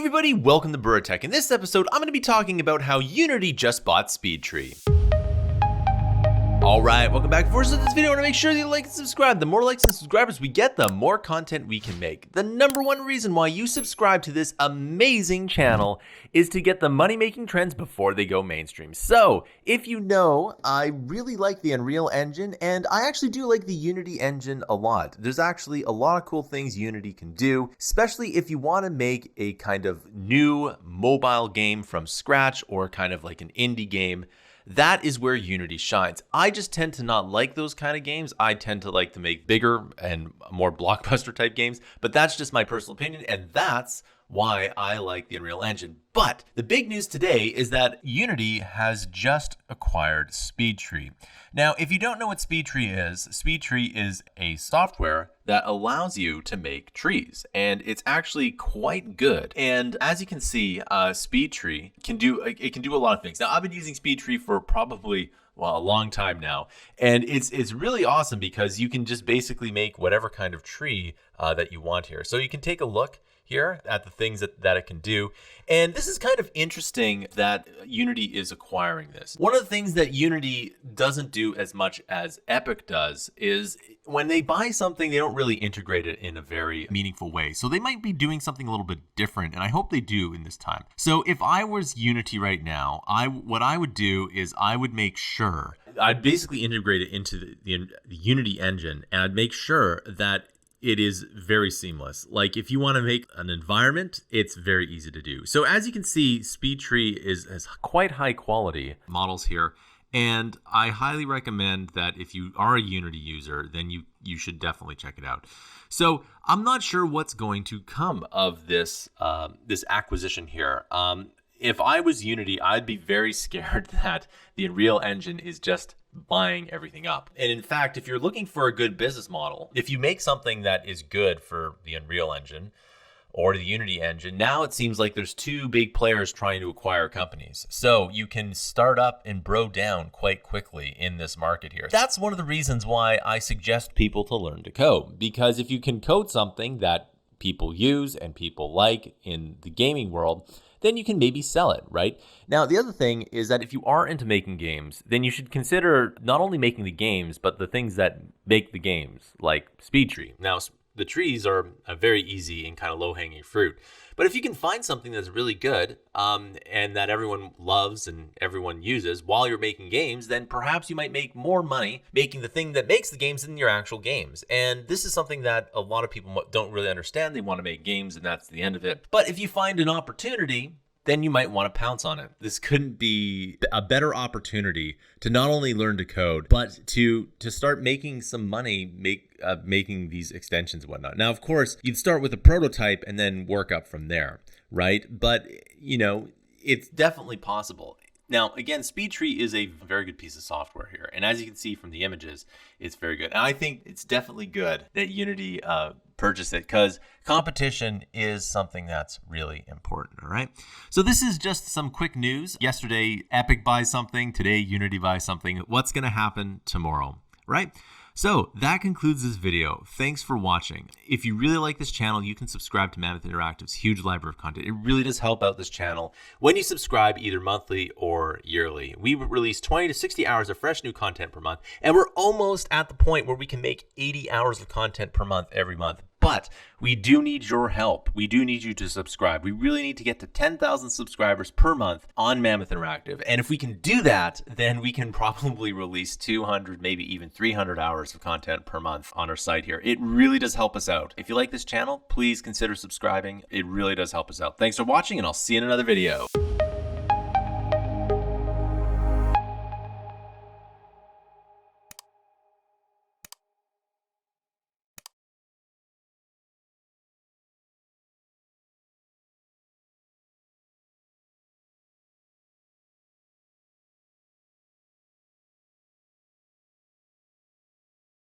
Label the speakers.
Speaker 1: everybody, welcome to Bura Tech. In this episode, I'm going to be talking about how Unity just bought SpeedTree. Alright, welcome back. Before we start this video, I want to make sure that you like and subscribe. The more likes and subscribers we get, the more content we can make. The number one reason why you subscribe to this amazing channel is to get the money-making trends before they go mainstream. So, if you know, I really like the Unreal Engine, and I actually do like the Unity engine a lot. There's actually a lot of cool things Unity can do, especially if you want to make a kind of new mobile game from scratch or kind of like an indie game. That is where Unity shines. I just tend to not like those kind of games. I tend to like to make bigger and more blockbuster type games, but that's just my personal opinion, and that's why I like the Unreal Engine. But the big news today is that Unity has just acquired SpeedTree. Now, if you don't know what SpeedTree is a software that allows you to make trees, and it's actually quite good. And as you can see, SpeedTree can do a lot of things. Now, I've been using SpeedTree for probably a long time now, and it's really awesome because you can just basically make whatever kind of tree that you want here. So you can take a look here at the things that it can do. And this is kind of interesting that Unity is acquiring this. One of the things that Unity doesn't do as much as Epic does is when they buy something, they don't really integrate it in a very meaningful way. So they might be doing something a little bit different, and I hope they do in this time. So if I was Unity right now, what I would do is I would make sure, I'd basically integrate it into the Unity engine, and I'd make sure that it is very seamless. Like if you want to make an environment, it's very easy to do. So as you can see, SpeedTree has quite high quality models here. And I highly recommend that if you are a Unity user, then you should definitely check it out. So I'm not sure what's going to come of this acquisition here. If I was Unity, I'd be very scared that the Unreal Engine is just buying everything up. And in fact, if you're looking for a good business model, if you make something that is good for the Unreal Engine or the Unity engine, now it seems like there's two big players trying to acquire companies. So you can start up and bro down quite quickly in this market here. That's one of the reasons why I suggest people to learn to code, because if you can code something that people use and people like in the gaming world, then you can maybe sell it, right? Now, the other thing is that if you are into making games, then you should consider not only making the games, but the things that make the games, like SpeedTree. Now, the trees are a very easy and kind of low-hanging fruit. But if you can find something that's really good and that everyone loves and everyone uses while you're making games, then perhaps you might make more money making the thing that makes the games than your actual games. And this is something that a lot of people don't really understand. They want to make games and that's the end of it. But if you find an opportunity, then you might want to pounce on it. This couldn't be a better opportunity to not only learn to code, but to start making some money, making these extensions and whatnot. Now, of course, you'd start with a prototype and then work up from there, right? But, you know, it's definitely possible. Now, again, SpeedTree is a very good piece of software here. And as you can see from the images, it's very good. And I think it's definitely good that Unity purchased it, because competition is something that's really important, all right? So this is just some quick news. Yesterday, Epic buys something. Today, Unity buys something. What's going to happen tomorrow, right? So that concludes this video. Thanks for watching. If you really like this channel, you can subscribe to Mammoth Interactive's huge library of content. It really does help out this channel when you subscribe either monthly or yearly. We release 20 to 60 hours of fresh new content per month, and we're almost at the point where we can make 80 hours of content per month every month. But we do need your help. We do need you to subscribe. We really need to get to 10,000 subscribers per month on Mammoth Interactive. And if we can do that, then we can probably release 200, maybe even 300 hours of content per month on our site here. It really does help us out. If you like this channel, please consider subscribing. It really does help us out. Thanks for watching, and I'll see you in another video.